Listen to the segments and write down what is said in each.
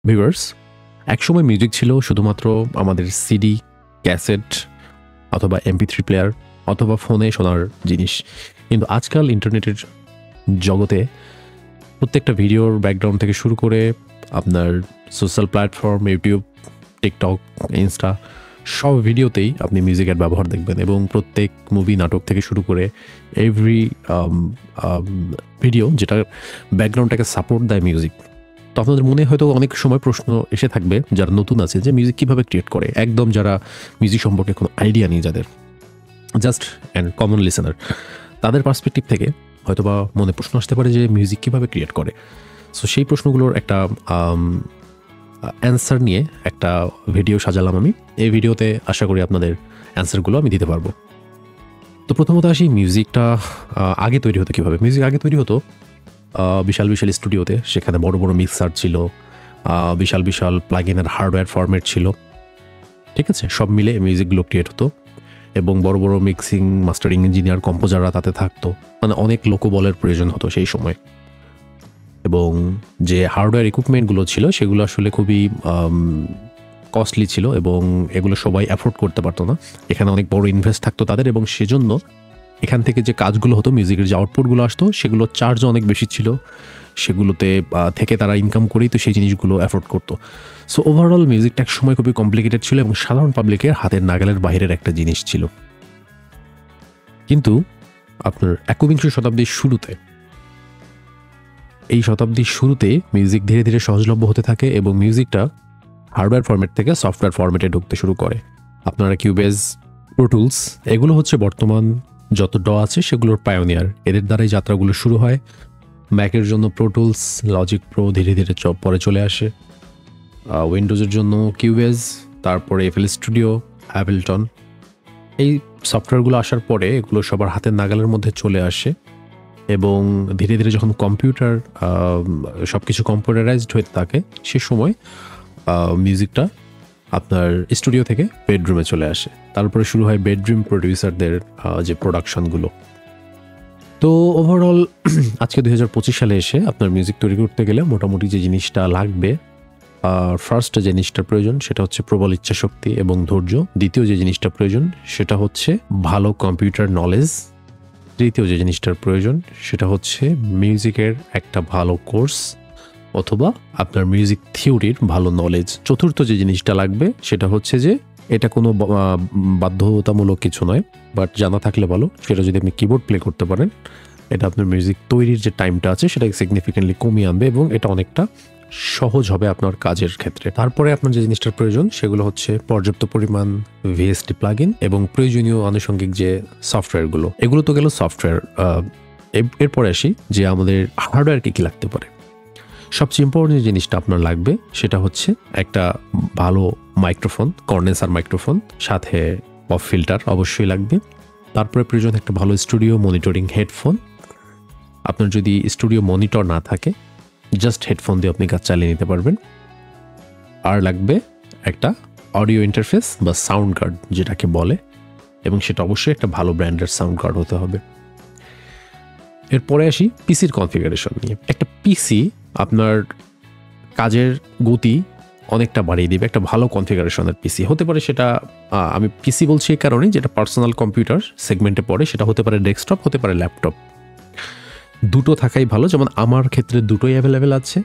Viewers, একসময় music ছিল শুধুমাত্র আমাদের সিডি, ক্যাসেট অথবা MP3 প্লেয়ার অথবা ফোনে শোনার জিনিস। কিন্তু আজকাল ইন্টারনেটের জগতে প্রত্যেকটা ভিডিওর ব্যাকগ্রাউন্ড থেকে শুরু করে আপনার social platform, YouTube, TikTok, Insta সব ভিডিওতেই আপনি মিউজিকের ব্যবহার দেখবেন এবং প্রত্যেক মুভি, নাটক থেকে শুরু করে এভরি ভিডিও যেটা ব্যাকগ্রাউন্ডটাকে সাপোর্ট দেয় মিউজিক। তো আপনাদের মনে হয়তো অনেক সময় প্রশ্ন এসে থাকবে যারা নতুন আছে যে মিউজিক কীভাবে ক্রিয়েট করে, একদম যারা মিউজিক সম্পর্কে কোনো আইডিয়া নেই, যাদের জাস্ট অ্যান্ড কমন লিসেনার, তাদের পার্সপেক্টিভ থেকে হয়তোবা মনে প্রশ্ন আসতে পারে যে মিউজিক কীভাবে ক্রিয়েট করে। সো সেই প্রশ্নগুলোর একটা অ্যান্সার নিয়ে একটা ভিডিও সাজালাম আমি। এই ভিডিওতে আশা করি আপনাদের অ্যান্সারগুলো আমি দিতে পারবো। তো প্রথমত আসি মিউজিকটা আগে তৈরি হতো কীভাবে। মিউজিক আগে তৈরি হতো বিশাল বিশাল স্টুডিওতে, সেখানে বড় বড় মিক্সার ছিল, বিশাল বিশাল প্লাগইনের হার্ডওয়্যার ফরম্যাট ছিল, ঠিক আছে, সব মিলে মিউজিকগুলো ক্রিয়েট হতো এবং বড় বড় মিক্সিং, মাস্টারিং ইঞ্জিনিয়ার, কম্পোজাররা তাতে থাকতো। মানে অনেক লোকবলের প্রয়োজন হতো সেই সময়, এবং যে হার্ডওয়্যার ইকুইপমেন্টগুলো ছিল সেগুলো আসলে খুবই কস্টলি ছিল এবং এগুলো সবাই অ্যাফোর্ড করতে পারতো না। এখানে অনেক বড় ইনভেস্ট থাকতো তাদের, এবং সেজন্য এখান থেকে যে কাজগুলো হতো, মিউজিকের যে আউটপুটগুলো আসতো, সেগুলো চার্জও অনেক বেশি ছিল, সেগুলোতে থেকে তারা ইনকাম করেই তো সেই জিনিসগুলো অ্যাফোর্ড করতো। সো ওভারঅল মিউজিকটা এক সময় খুবই কমপ্লিকেটেড ছিল এবং সাধারণ পাবলিকের হাতের নাগালের বাইরের একটা জিনিস ছিল। কিন্তু আপনার একবিংশ শতাব্দীর শুরুতে, এই শতাব্দীর শুরুতে মিউজিক ধীরে ধীরে সহজলভ্য হতে থাকে এবং মিউজিকটা হার্ডওয়্যার ফরম্যাট থেকে সফটওয়্যার ফরম্যাটে ঢুকতে শুরু করে। আপনারা কিউবেজ, প্রো টুলস, এগুলো হচ্ছে বর্তমান যত ড আছে সেগুলোর পায়োনিয়ার। এদের দ্বারাই যাত্রাগুলো শুরু হয়। ম্যাকের জন্য প্রো টুলস, লজিক প্রো ধীরে ধীরে পরে চলে আসে। উইন্ডোজের জন্য কিউবেজ, তারপরে FL স্টুডিও, অ্যাবলেটন। এই সফটওয়্যারগুলো আসার পরে এগুলো সবার হাতের নাগালের মধ্যে চলে আসে এবং ধীরে ধীরে যখন কম্পিউটার সব কিছু কম্পিউটারাইজড হয়ে থাকে, সে সময় মিউজিকটা আপনার স্টুডিও থেকে বেডরুমে চলে আসে। তারপরে শুরু হয় বেডরুম প্রডিউসারদের যে প্রোডাকশনগুলো। তো ওভারঅল আজকে 2025 সালে এসে আপনার মিউজিক তৈরি করতে গেলে মোটামুটি যে জিনিসটা লাগবে, ফার্স্ট যে জিনিসটার প্রয়োজন সেটা হচ্ছে প্রবল ইচ্ছাশক্তি এবং ধৈর্য। দ্বিতীয় যে জিনিসটা প্রয়োজন সেটা হচ্ছে ভালো কম্পিউটার নলেজ। তৃতীয় যে জিনিসটার প্রয়োজন সেটা হচ্ছে মিউজিকের একটা ভালো কোর্স অথবা আপনার মিউজিক থিওরির ভালো নলেজ। চতুর্থ যে জিনিসটা লাগবে সেটা হচ্ছে যে এটা কোনো বাধ্যতামূলক কিছু নয়, বাট জানা থাকলে ভালো। সেটা যদি আপনি কিবোর্ড প্লে করতে পারেন, এটা আপনার মিউজিক তৈরির যে টাইমটা আছে সেটাকে সিগনিফিকেন্টলি কমিয়ে আনবে এবং এটা অনেকটা সহজ হবে আপনার কাজের ক্ষেত্রে। তারপরে আপনার যে জিনিসটার প্রয়োজন সেগুলো হচ্ছে পর্যাপ্ত পরিমাণ VST প্লাগইন এবং প্রয়োজনীয় আনুষঙ্গিক যে সফটওয়্যারগুলো। এগুলো তো গেল সফটওয়্যার। এরপরে আসি যে আমাদের হার্ডওয়্যার কী লাগতে পারে। সবচেয়ে ইম্পর্টেন্ট যে জিনিসটা আপনার লাগবে সেটা হচ্ছে একটা ভালো মাইক্রোফোন, কন্ডেন্সার মাইক্রোফোন, সাথে পপ ফিল্টার অবশ্যই লাগবে। তারপরে প্রয়োজন একটা ভালো স্টুডিও মনিটরিং হেডফোন। আপনার যদি স্টুডিও মনিটর না থাকে, জাস্ট হেডফোন দিয়ে আপনি কাজ চালিয়ে নিতে পারবেন। আর লাগবে একটা অডিও ইন্টারফেস বা সাউন্ড কার্ড যেটাকে বলে, এবং সেটা অবশ্যই একটা ভালো ব্র্যান্ডের সাউন্ড কার্ড হতে হবে। এরপরে আসি পিসির কনফিগারেশন নিয়ে। একটা পিসি আপনার কাজের গতি অনেকটা বাড়িয়ে দেবে। একটা ভালো কনফিগারেশনের পিসি হতে পারে, সেটা আমি পিসি বলছি এই কারণে যেটা পার্সোনাল কম্পিউটার সেগমেন্টে পড়ে। সেটা হতে পারে ডেস্কটপ, হতে পারে ল্যাপটপ। দুটো থাকাই ভালো। যেমন আমার ক্ষেত্রে দুটোই অ্যাভেলেবেল আছে।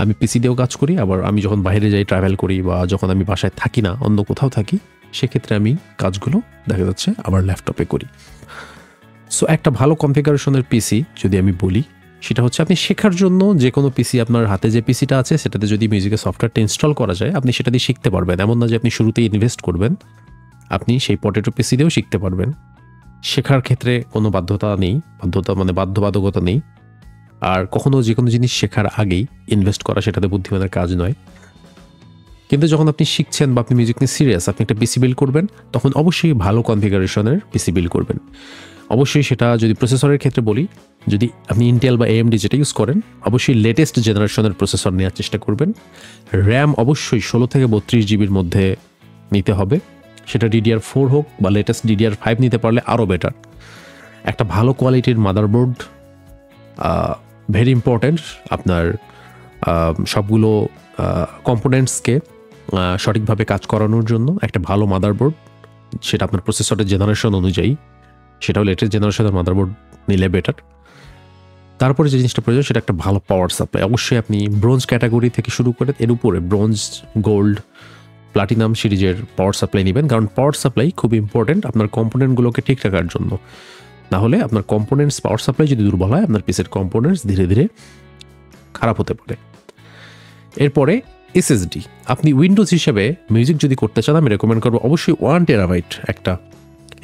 আমি পিসি দিয়েও কাজ করি, আবার আমি যখন বাইরে যাই, ট্রাভেল করি, বা যখন আমি বাসায় থাকি না, অন্য কোথাও থাকি, সেক্ষেত্রে আমি কাজগুলো দেখা যাচ্ছে আবার ল্যাপটপে করি। সো একটা ভালো কনফিগারেশনের পিসি যদি আমি বলি, সেটা হচ্ছে আপনি শেখার জন্য যে কোনো পিসি, আপনার হাতে যে পিসিটা আছে সেটাতে যদি মিউজিকের সফটওয়্যারটা ইনস্টল করা যায়, আপনি সেটা দিয়ে শিখতে পারবেন। এমন না যে আপনি শুরুতেই ইনভেস্ট করবেন, আপনি সেই পটেটো পিসি দিয়েও শিখতে পারবেন। শেখার ক্ষেত্রে কোনো বাধ্যতা নেই, বাধ্যবাধকতা নেই। আর কখনো যে কোনো জিনিস শেখার আগেই ইনভেস্ট করা সেটাতে বুদ্ধিমানের কাজ নয়। কিন্তু যখন আপনি শিখছেন বা আপনি মিউজিক নিয়ে সিরিয়াস, আপনি একটা পিসি বিল্ড করবেন, তখন অবশ্যই ভালো কনফিগারেশনের পিসি বিল্ড করবেন। অবশ্যই সেটা যদি প্রসেসরের ক্ষেত্রে বলি, যদি আপনি ইন্টেল বা AMD যেটা ইউজ করেন, অবশ্যই লেটেস্ট জেনারেশনের প্রসেসর নেওয়ার চেষ্টা করবেন। র্যাম অবশ্যই 16 থেকে 32 জিবির মধ্যে নিতে হবে। সেটা DDR4 হোক বা লেটেস্ট DDR5 নিতে পারলে আরও বেটার। একটা ভালো কোয়ালিটির মাদারবোর্ড ভেরি ইম্পর্ট্যান্ট। আপনার সবগুলো কম্পোনেন্টসকে সঠিকভাবে কাজ করানোর জন্য একটা ভালো মাদারবোর্ড, সেটা আপনার প্রসেসরের জেনারেশন অনুযায়ী, সেটাও লেটেস্ট জেনারেশনের মাদারবোর্ড নিলে বেটার। তারপরে যে জিনিসটা প্রয়োজন সেটা একটা ভালো পাওয়ার সাপ্লাই। অবশ্যই আপনি ব্রোঞ্জ ক্যাটাগরি থেকে শুরু করে এর উপরে ব্রোঞ্জ, গোল্ড, প্লাটিনাম সিরিজের পাওয়ার সাপ্লাই নেবেন, কারণ পাওয়ার সাপ্লাই খুব ইম্পর্টেন্ট আপনার কম্পোনেন্টগুলোকে ঠিক রাখার জন্য। না হলে আপনার কম্পোনেন্টস পাওয়ার সাপ্লাই যদি দুর্বল হয়, আপনার পিসের কম্পোনেন্টস ধীরে ধীরে খারাপ হতে পারে। এরপরে এসএসডি। আপনি উইন্ডোজ হিসেবে মিউজিক যদি করতে চান, আমি রেকমেন্ড করবো অবশ্যই 1 টেরাবাইট একটা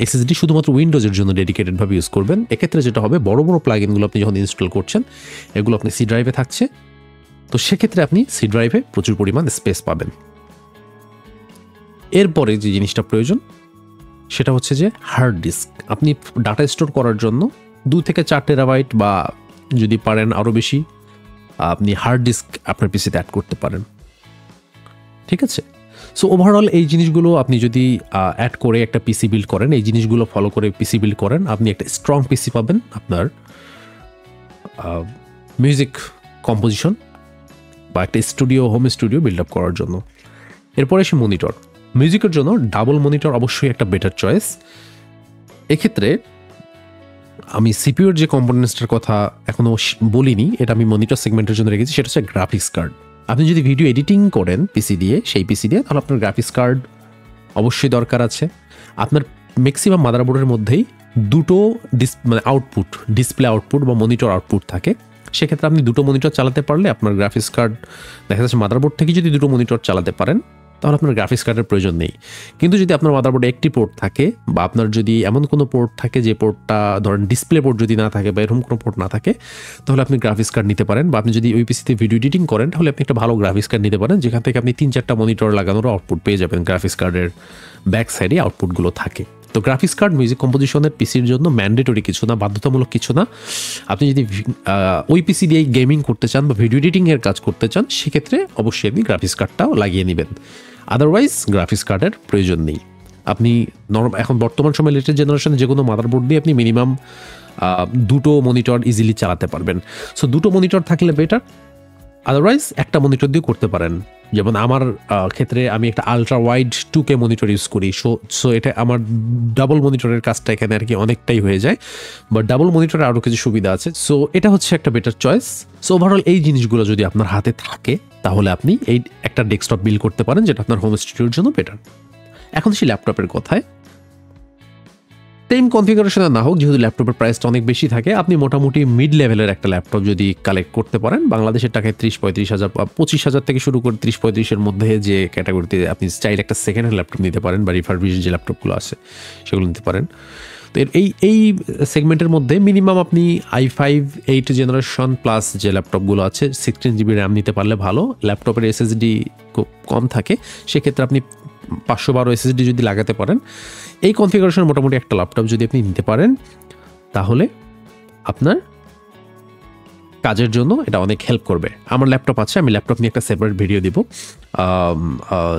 এসএসডি শুধুমাত্র উইন্ডোজের জন্য ডেডিকেটেডভাবে ইউজ করবেন। এক্ষেত্রে যেটা হবে, বড় বড় প্লাগইনগুলো আপনি যখন ইনস্টল করছেন, এগুলো আপনি সি ড্রাইভে থাকছে, তো সেক্ষেত্রে আপনি সি ড্রাইভে প্রচুর পরিমাণ স্পেস পাবেন। এরপরে যে জিনিসটা প্রয়োজন সেটা হচ্ছে যে হার্ড ডিস্ক। আপনি ডাটা স্টোর করার জন্য 2 থেকে 4 টেরাবাইট বা যদি পারেন আরও বেশি আপনি হার্ড ডিস্ক আপনার পিসিতে অ্যাড করতে পারেন। ঠিক আছে, সো ওভারঅল এই জিনিসগুলো আপনি যদি অ্যাড করে একটা পিসি বিল্ড করেন, এই জিনিসগুলো ফলো করে পিসি বিল্ড করেন, আপনি একটা স্ট্রং পিসি পাবেন আপনার মিউজিক কম্পোজিশন বা একটা studio, home studio build up করার জন্য। এরপরে এসে মনিটর। মিউজিকের জন্য ডাবল মনিটর অবশ্যই একটা বেটার চয়েস। এক্ষেত্রে আমি সিপিইউর যে কম্পোনেন্টসটার কথা এখনও বলিনি, এটা আমি মনিটর সেগমেন্টের জন্য রেখেছি, সেটা হচ্ছে গ্রাফিক্স কার্ড। আপনি যদি ভিডিও এডিটিং করেন পিসি দিয়ে, সেই পিসি দিয়ে, তাহলে আপনার গ্রাফিক্স কার্ড অবশ্যই দরকার আছে। আপনার ম্যাক্সিমাম মাদারবোর্ডের মধ্যেই দুটো আউটপুট, ডিসপ্লে আউটপুট বা মনিটর আউটপুট থাকে। সেক্ষেত্রে আপনি দুটো মনিটর চালাতে পারলে আপনার গ্রাফিক্স কার্ড, দেখা যাচ্ছে মাদারবোর্ড থেকে যদি দুটো মনিটর চালাতে পারেন, তাহলে আপনার গ্রাফিক্স কার্ডের প্রয়োজন নেই। কিন্তু যদি আপনার মাদারবোর্ডে একটি পোর্ট থাকে, বা আপনার যদি এমন কোনো পোর্ট থাকে যে পোর্টটা ধরেন ডিসপ্লে পোর্ট যদি না থাকে বা এরকম কোনো পোর্ট না থাকে, তাহলে আপনি গ্রাফিক্স কার্ড নিতে পারেন। বা আপনি যদি ওই পিসিতে ভিডিও এডিটিং করেন, তাহলে আপনি একটা ভালো গ্রাফিক্স কার্ড নিতে পারেন, যেখান থেকে আপনি 3-4টা মনিটর লাগানোর আউটপুট পেয়ে যাবেন। গ্রাফিক্স কার্ডের ব্যাক সাইডে আউটপুটগুলো থাকে। তো গ্রাফিক্স কার্ড মিউজিক কম্পোজিশনের পিসির জন্য ম্যান্ডেটরি কিছু না, বাধ্যতামূলক কিছু না। আপনি যদি ওই পিসি দিয়ে গেমিং করতে চান বা ভিডিও এডিটিংয়ের কাজ করতে চান, সেক্ষেত্রে অবশ্যই আপনি গ্রাফিক্স কার্ডটাও লাগিয়ে নেবেন। আদারওয়াইজ গ্রাফিক্স কার্ডের প্রয়োজন নেই। আপনি এখন বর্তমান সময় লেটেস্ট জেনারেশনে যে কোনো মাদারবোর্ড দিয়ে আপনি মিনিমাম 2টো মনিটর ইজিলি চালাতে পারবেন। সো 2টো মনিটর থাকলে বেটার। আদারওয়াইজ একটা মনিটর দিয়ে করতে পারেন। যেমন আমার ক্ষেত্রে আমি একটা ultra wide 2K monitor use করি। সো এটা আমার ডাবল মনিটরের কাজটা এখানে আর কি অনেকটাই হয়ে যায়, বাট ডাবল মনিটরে আরও কিছু সুবিধা আছে। সো এটা হচ্ছে একটা বেটার চয়েস। সো ওভারঅল এই জিনিসগুলো যদি আপনার হাতে থাকে, তাহলে আপনি এই একটা ডেস্কটপ বিল্ড করতে পারেন, যেটা আপনার হোম স্টুডিওর জন্য বেটার। এখন সেই ল্যাপটপের কথায়, সেম কনফিগারেশনে না হোক, যেহেতু ল্যাপটপের প্রাইসটা অনেক বেশি থাকে, আপনি মোটামুটি মিড লেভেলের একটা ল্যাপটপ যদি কালেক্ট করতে পারেন, বাংলাদেশের টাকায় 30-35 হাজার বা 25,000 থেকে শুরু করে 30-35-এর মধ্যে যে ক্যাটাগরিতে আপনি চাইলে একটা সেকেন্ড হ্যান্ড ল্যাপটপ নিতে পারেন, বা রিফারবিশ যে ল্যাপটপগুলো আছে সেগুলো নিতে পারেন। তো এই সেগমেন্টের মধ্যে মিনিমাম আপনি i5 8 জেনারেশন প্লাস যে ল্যাপটপগুলো আছে 16GB র্যাম নিতে পারলে ভালো। ল্যাপটপের এসএসডি খুব কম থাকে, সেক্ষেত্রে আপনি 512 এসএসডি যদি লাগাতে পারেন, এই কনফিগারেশন মোটামুটি একটা ল্যাপটপ যদি আপনি নিতে পারেন, তাহলে আপনার কাজের জন্য এটা অনেক হেল্প করবে। আমার ল্যাপটপ আছে, আমি ল্যাপটপ নিয়ে একটা সেপারেট ভিডিও দিব,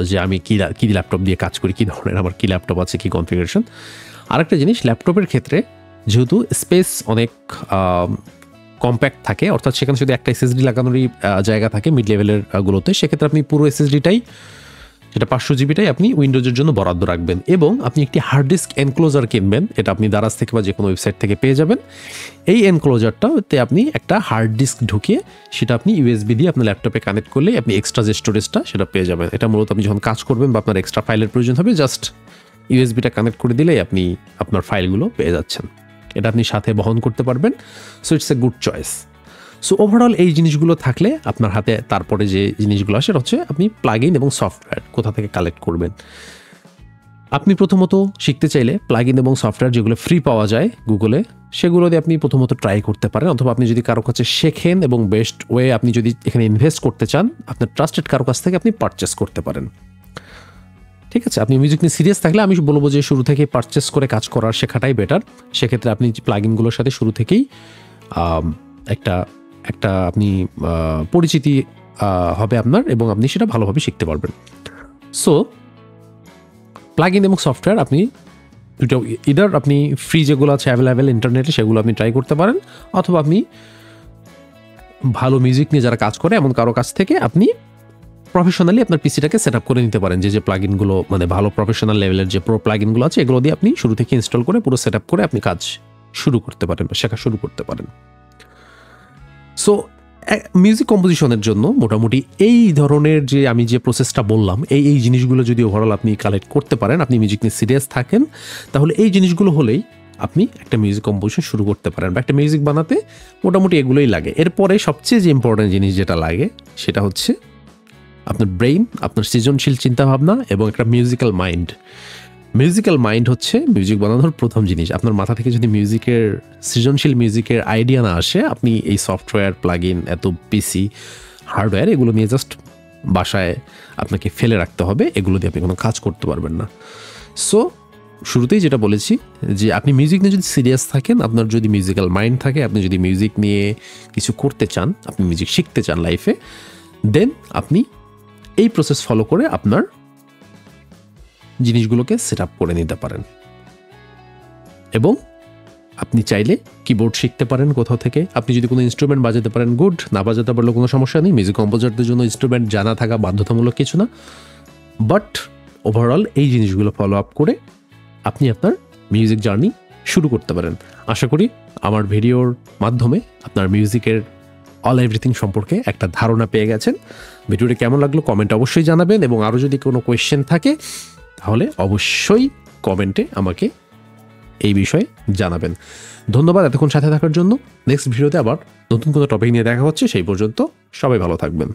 যে আমি কী ল্যাপটপ দিয়ে কাজ করি, কী ধরনের আমার কী ল্যাপটপ আছে, কী কনফিগারেশন। আরেকটা জিনিস, ল্যাপটপের ক্ষেত্রে যেহেতু স্পেস অনেক কম্প্যাক্ট থাকে, অর্থাৎ সেখানে যদি একটা এসএসডি লাগানোরই জায়গা থাকে মিড লেভেলের গুলোতে, সেক্ষেত্রে আপনি পুরো এসএসডিটাই, যেটা 500GBটাই আপনি উইন্ডোজের জন্য বরাদ্দ রাখবেন, এবং আপনি একটি হার্ড ডিস্ক এনক্লোজার কিনবেন। এটা আপনি দারাজ থেকে বা যে কোনো ওয়েবসাইট থেকে পেয়ে যাবেন। এই এনক্লোজারটাতে আপনি একটা হার্ড ডিস্ক ঢুকিয়ে সেটা আপনি ইউএসবি দিয়ে আপনার ল্যাপটপে কানেক্ট করলে আপনি এক্সট্রা যে স্টোরেজটা সেটা পেয়ে যাবেন। এটা মূলত আপনি যখন কাজ করবেন বা আপনার এক্সট্রা ফাইলের প্রয়োজন হবে, জাস্ট ইউএসবিটা কানেক্ট করে দিলেই আপনি আপনার ফাইলগুলো পেয়ে যাচ্ছেন। এটা আপনি সাথে বহন করতে পারবেন। So it's a good choice. So overall এই জিনিসগুলো থাকলে আপনার হাতে তারপরে যে জিনিসগুলো আসে হচ্ছে আপনি প্লাগইন এবং সফটওয়্যার কোথা থেকে কালেক্ট করবেন। আপনি প্রথমত শিখতে চাইলে প্লাগইন এবং সফটওয়্যার যেগুলো ফ্রি পাওয়া যায় গুগলে, সেগুলো দিয়ে আপনি প্রথমত ট্রাই করতে পারেন, অথবা আপনি যদি কারো কাছে শেখেন এবং বেস্ট ওয়ে আপনি যদি এখানে ইনভেস্ট করতে চান, আপনার ট্রাস্টেড কারো কাছ থেকে আপনি পারচেস করতে পারেন। ঠিক আছে, আপনি মিউজিক নিয়ে সিরিয়াস থাকলে আমি বলবো যে শুরু থেকে পারচেস করে কাজ করার শেখাটাই বেটার। সেক্ষেত্রে আপনি প্লাগইনগুলোর সাথে শুরু থেকেই একটা আপনি পরিচিতি হবে আপনার, এবং আপনি সেটা ভালোভাবে শিখতে পারবেন। সো প্লাগইন এবং সফটওয়্যার আপনি দুটো, ইদার আপনি ফ্রি যেগুলো আছে অ্যাভেলেবেল ইন্টারনেটে সেগুলো আপনি ট্রাই করতে পারেন, অথবা আপনি ভালো মিউজিক নিয়ে যারা কাজ করে এমন কারো কাছ থেকে আপনি প্রফেশনালি আপনার পিসিটাকে সেট আপ করে নিতে পারেন, যে প্লাগইনগুলো মানে ভালো প্রফেশনাল লেভেলের যে প্রো প্লাগইনগুলো আছে এগুলো দিয়ে আপনি শুরু থেকে ইনস্টল করে পুরো সেট আপ করে আপনি কাজ শুরু করতে পারেন বা শেখা শুরু করতে পারেন। সো মিউজিক কম্পোজিশনের জন্য মোটামুটি এই ধরনের যে আমি যে প্রসেসটা বললাম এই জিনিসগুলো যদি ওভারঅল আপনি কালেক্ট করতে পারেন, আপনি মিউজিক নিয়ে সিরিয়াস থাকেন, তাহলে এই জিনিসগুলো হলেই আপনি একটা মিউজিক কম্পোজিশন শুরু করতে পারেন বা একটা মিউজিক বানাতে মোটামুটি এগুলোই লাগে। এরপরে সবচেয়ে যে ইম্পর্টেন্ট জিনিস যেটা লাগে সেটা হচ্ছে আপনার ব্রেইন, আপনার সৃজনশীল চিন্তাভাবনা এবং একটা মিউজিক্যাল মাইন্ড। মিউজিক্যাল মাইন্ড হচ্ছে মিউজিক বানানোর প্রথম জিনিস। আপনার মাথা থেকে যদি সৃজনশীল মিউজিকের আইডিয়া না আসে, আপনি এই সফটওয়্যার প্লাগইন এত পিসি হার্ডওয়্যার এগুলো নিয়ে জাস্ট বাসায় আপনাকে ফেলে রাখতে হবে, এগুলো দিয়ে আপনি কোনো কাজ করতে পারবেন না। সো শুরুতেই যেটা বলেছি যে আপনি মিউজিক নিয়ে যদি সিরিয়াস থাকেন, আপনার যদি মিউজিক্যাল মাইন্ড থাকে, আপনি যদি মিউজিক নিয়ে কিছু করতে চান, আপনি মিউজিক শিখতে চান লাইফে, দেন আপনি এই প্রসেস ফলো করে আপনার জিনিসগুলোকে সেট আপ করে নিতে পারেন। এবং আপনি চাইলে কিবোর্ড শিখতে পারেন কোথাও থেকে, আপনি যদি কোনো ইনস্ট্রুমেন্ট বাজাতে পারেন গুড, না বাজাতে পারলেও কোনো সমস্যা নেই। মিউজিক কম্পোজারদের জন্য ইনস্ট্রুমেন্ট জানা থাকা বাধ্যতামূলক কিছু না, বাট ওভারঅল এই জিনিসগুলো ফলো আপ করে আপনি আপনার মিউজিক জার্নি শুরু করতে পারেন। আশা করি আমার ভিডিওর মাধ্যমে আপনার মিউজিকের অল এভরিথিং সম্পর্কে একটা ধারণা পেয়ে গেছেন। ভিডিওটি কেমন লাগলো কমেন্ট অবশ্যই জানাবেন, এবং আরও যদি কোনো কোয়েশ্চেন থাকে তাহলে অবশ্যই কমেন্টে আমাকে এই বিষয়ে জানাবেন। ধন্যবাদ এতক্ষণ সাথে থাকার জন্য। নেক্সট ভিডিওতে আবার নতুন কোনো টপিক নিয়ে দেখা হচ্ছে, সেই পর্যন্ত সবাই ভালো থাকবেন।